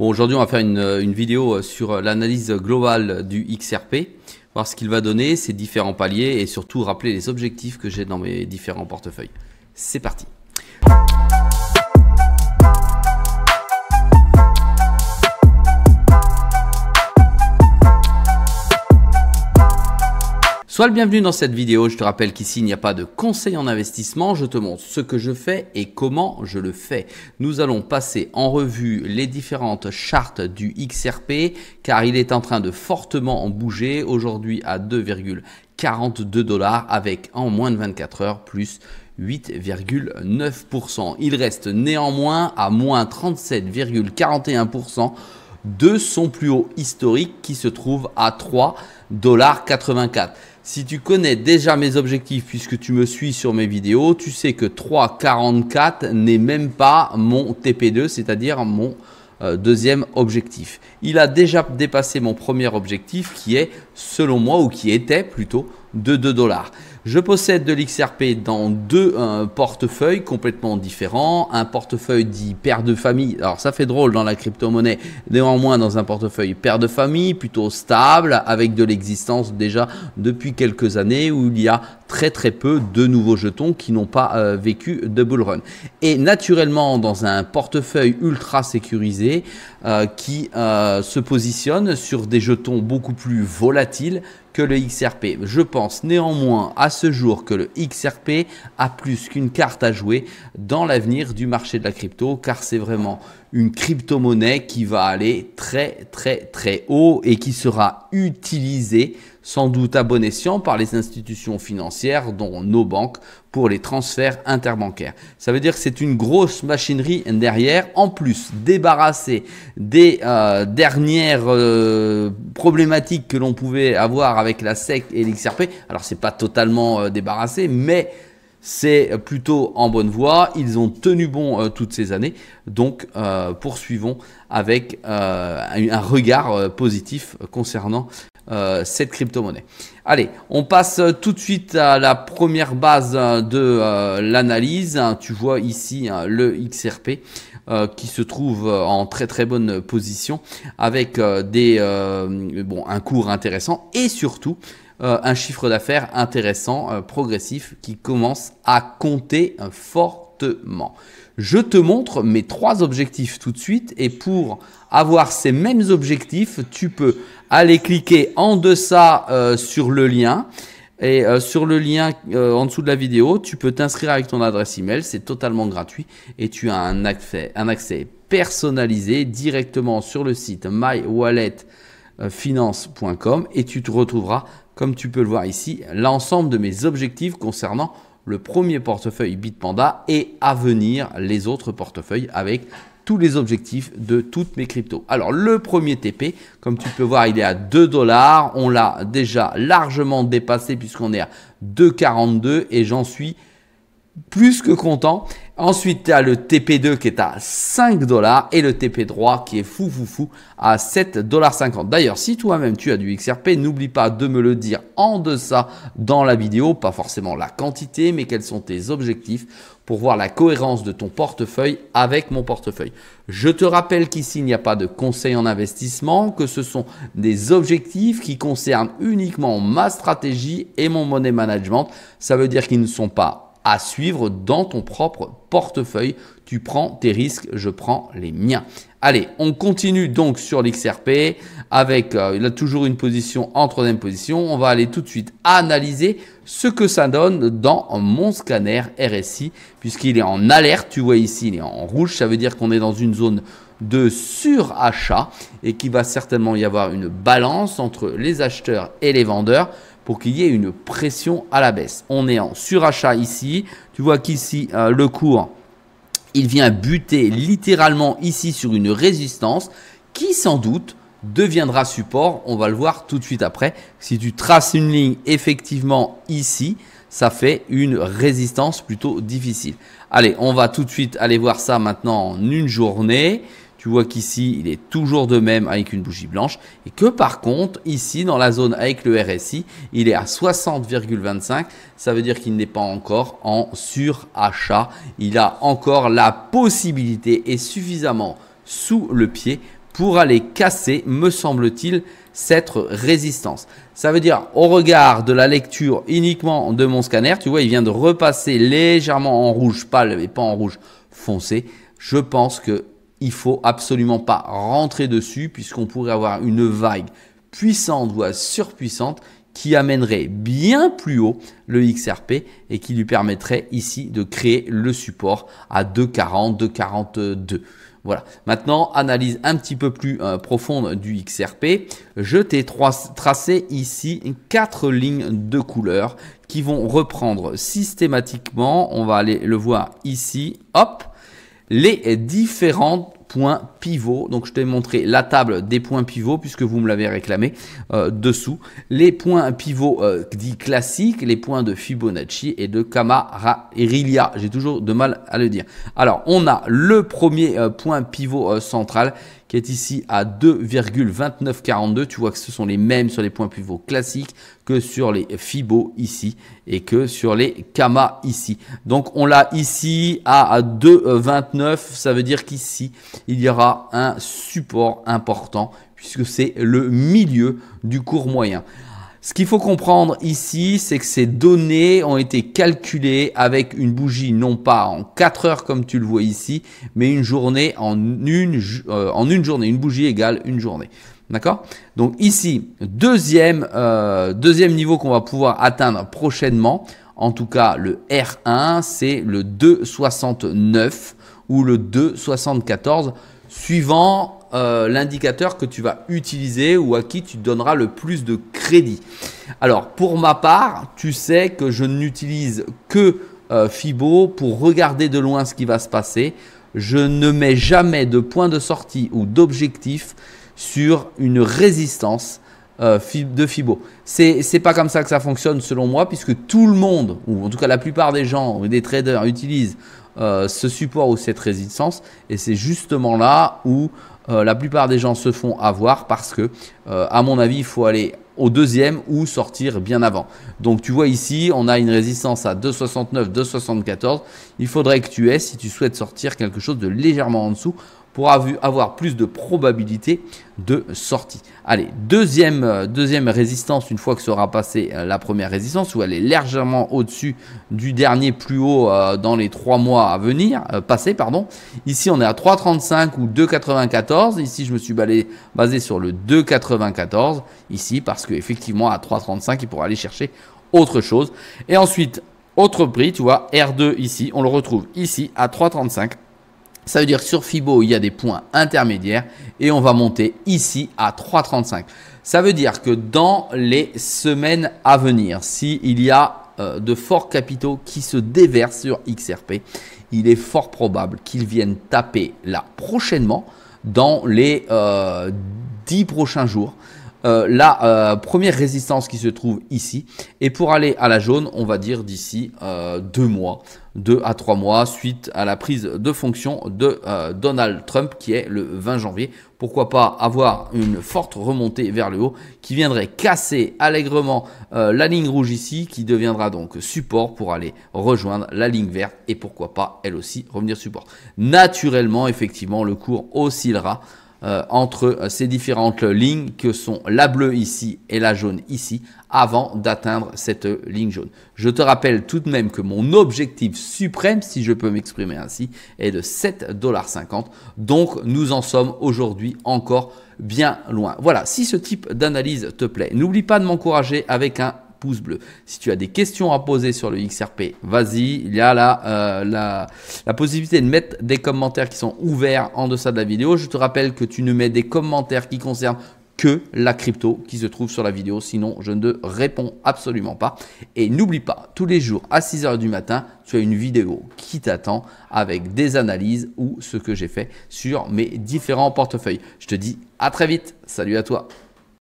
Bon, aujourd'hui, on va faire une vidéo sur l'analyse globale du XRP, voir ce qu'il va donner, ses différents paliers et surtout rappeler les objectifs que j'ai dans mes différents portefeuilles. C'est parti. Sois le bienvenu dans cette vidéo. Je te rappelle qu'ici, il n'y a pas de conseil en investissement. Je te montre ce que je fais et comment je le fais. Nous allons passer en revue les différentes chartes du XRP car il est en train de fortement bouger aujourd'hui à 2,42 $ avec en moins de 24 heures plus 8,9%. Il reste néanmoins à moins 37,41% de son plus haut historique qui se trouve à 3,84 $. Si tu connais déjà mes objectifs puisque tu me suis sur mes vidéos, tu sais que 3,44 n'est même pas mon TP2, c'est-à-dire mon deuxième objectif. Il a déjà dépassé mon premier objectif qui est, selon moi, ou qui était plutôt, de 2 $. Je possède de l'XRP dans deux portefeuilles complètement différents. Un portefeuille dit père de famille. Alors ça fait drôle dans la crypto-monnaie. Néanmoins dans un portefeuille père de famille plutôt stable avec de l'existence déjà depuis quelques années où il y a très peu de nouveaux jetons qui n'ont pas vécu de bull run. Et naturellement dans un portefeuille ultra sécurisé qui se positionne sur des jetons beaucoup plus volatiles que le XRP. Je pense néanmoins à ce jour que le XRP a plus qu'une carte à jouer dans l'avenir du marché de la crypto car c'est vraiment une crypto-monnaie qui va aller très haut et qui sera utilisée sans doute à bon escient par les institutions financières dont nos banques pour les transferts interbancaires. Ça veut dire que c'est une grosse machinerie derrière. En plus, débarrassé des dernières problématiques que l'on pouvait avoir avec la SEC et l'XRP. Alors, c'est pas totalement débarrassé, mais c'est plutôt en bonne voie. Ils ont tenu bon toutes ces années. Donc, poursuivons avec un regard positif concernant cette crypto-monnaie. Allez, on passe tout de suite à la première base de l'analyse. Tu vois ici le XRP qui se trouve en très bonne position avec un cours intéressant et surtout un chiffre d'affaires intéressant, progressif qui commence à compter fortement. Je te montre mes trois objectifs tout de suite et pour avoir ces mêmes objectifs, tu peux aller cliquer en deçà sur le lien et sur le lien en dessous de la vidéo, tu peux t'inscrire avec ton adresse email, c'est totalement gratuit et tu as un accès personnalisé directement sur le site mywalletfinance.com et tu te retrouveras, comme tu peux le voir ici, l'ensemble de mes objectifs concernant le premier portefeuille Bitpanda et à venir les autres portefeuilles avec tous les objectifs de toutes mes cryptos. Alors le premier TP, comme tu peux voir, il est à 2 $. On l'a déjà largement dépassé puisqu'on est à 2,42 et j'en suis plus que content. Ensuite, tu as le TP2 qui est à 5 $ et le TP3 qui est fou à 7,50 $. D'ailleurs, si toi-même tu as du XRP, n'oublie pas de me le dire en deçà dans la vidéo, pas forcément la quantité, mais quels sont tes objectifs pour voir la cohérence de ton portefeuille avec mon portefeuille. Je te rappelle qu'ici, il n'y a pas de conseil en investissement, que ce sont des objectifs qui concernent uniquement ma stratégie et mon money management. Ça veut dire qu'ils ne sont pas à suivre dans ton propre portefeuille. Tu prends tes risques, je prends les miens. Allez, on continue donc sur l'XRP avec, il a toujours une position en troisième position. On va aller tout de suite analyser ce que ça donne dans mon scanner RSI puisqu'il est en alerte. Tu vois ici, il est en rouge. Ça veut dire qu'on est dans une zone de surachat et qu'il va certainement y avoir une balance entre les acheteurs et les vendeurs pour qu'il y ait une pression à la baisse. On est en surachat ici. Tu vois qu'ici, le cours, il vient buter littéralement ici sur une résistance qui sans doute deviendra support. On va le voir tout de suite après. Si tu traces une ligne effectivement ici, ça fait une résistance plutôt difficile. Allez, on va tout de suite aller voir ça maintenant en une journée. Tu vois qu'ici, il est toujours de même avec une bougie blanche et que par contre, ici, dans la zone avec le RSI, il est à 60,25. Ça veut dire qu'il n'est pas encore en surachat. Il a encore la possibilité et suffisamment sous le pied pour aller casser, me semble-t-il, cette résistance. Ça veut dire, au regard de la lecture uniquement de mon scanner, tu vois, il vient de repasser légèrement en rouge pâle et pas en rouge foncé. Je pense qu'il ne faut absolument pas rentrer dessus puisqu'on pourrait avoir une vague puissante, voire surpuissante, qui amènerait bien plus haut le XRP et qui lui permettrait ici de créer le support à 2,40, 2,42. Voilà. Maintenant, analyse un petit peu plus profonde du XRP. Je t'ai tracé ici 4 lignes de couleurs qui vont reprendre systématiquement, on va aller le voir ici, hop, les différents points pivots. Donc, je t'ai montré la table des points pivots puisque vous me l'avez réclamé dessous. Les points pivots dits classiques, les points de Fibonacci et de Kamaria. J'ai toujours de mal à le dire. Alors, on a le premier point pivot central qui est ici à 2,2942. Tu vois que ce sont les mêmes sur les points pivots classiques que sur les Fibo ici et que sur les Kama ici. Donc, on l'a ici à 2,29. Ça veut dire qu'ici, il y aura un support important puisque c'est le milieu du court moyen. Ce qu'il faut comprendre ici, c'est que ces données ont été calculées avec une bougie non pas en 4 heures comme tu le vois ici, mais une journée en une journée. Une bougie égale une journée. D'accord? Donc ici, deuxième niveau qu'on va pouvoir atteindre prochainement, en tout cas le R1, c'est le 2,69 ou le 2,74 suivant l'indicateur que tu vas utiliser ou à qui tu donneras le plus de crédit. Alors, pour ma part, tu sais que je n'utilise que Fibo pour regarder de loin ce qui va se passer. Je ne mets jamais de point de sortie ou d'objectif sur une résistance de Fibo. C'est pas comme ça que ça fonctionne selon moi puisque tout le monde, ou en tout cas la plupart des gens ou des traders utilisent ce support ou cette résistance et c'est justement là où la plupart des gens se font avoir parce que à mon avis il faut aller au deuxième ou sortir bien avant. Donc tu vois ici on a une résistance à 2,69, 2,74. Il faudrait que tu aies, si tu souhaites sortir, quelque chose de légèrement en dessous pour avoir plus de probabilité de sortie. Allez, deuxième résistance, une fois que sera passée la première résistance, où elle est légèrement au-dessus du dernier plus haut dans les 3 mois à venir, Ici, on est à 3,35 ou 2,94. Ici, je me suis basé sur le 2,94 ici, parce qu'effectivement, à 3,35, il pourra aller chercher autre chose. Et ensuite, autre prix, tu vois, R2 ici, on le retrouve ici à 3,35. Ça veut dire que sur Fibo, il y a des points intermédiaires et on va monter ici à 3,35. Ça veut dire que dans les semaines à venir, s'il y a de forts capitaux qui se déversent sur XRP, il est fort probable qu'ils viennent taper là prochainement dans les 10 prochains jours. La première résistance qui se trouve ici et pour aller à la jaune on va dire d'ici 2 mois, 2 à 3 mois suite à la prise de fonction de Donald Trump qui est le 20 janvier. Pourquoi pas avoir une forte remontée vers le haut qui viendrait casser allègrement la ligne rouge ici qui deviendra donc support pour aller rejoindre la ligne verte et pourquoi pas elle aussi revenir support. Naturellement effectivement le cours oscillera entre ces différentes lignes que sont la bleue ici et la jaune ici avant d'atteindre cette ligne jaune. Je te rappelle tout de même que mon objectif suprême, si je peux m'exprimer ainsi, est de 7,50 $. Donc nous en sommes aujourd'hui encore bien loin. Voilà, si ce type d'analyse te plaît, n'oublie pas de m'encourager avec un pouce bleu. Si tu as des questions à poser sur le XRP, vas-y, il y a la possibilité de mettre des commentaires qui sont ouverts en deçà de la vidéo. Je te rappelle que tu ne mets des commentaires qui concernent que la crypto qui se trouve sur la vidéo, sinon je ne réponds absolument pas. Et n'oublie pas, tous les jours à 6 h du matin, tu as une vidéo qui t'attend avec des analyses ou ce que j'ai fait sur mes différents portefeuilles. Je te dis à très vite, salut à toi.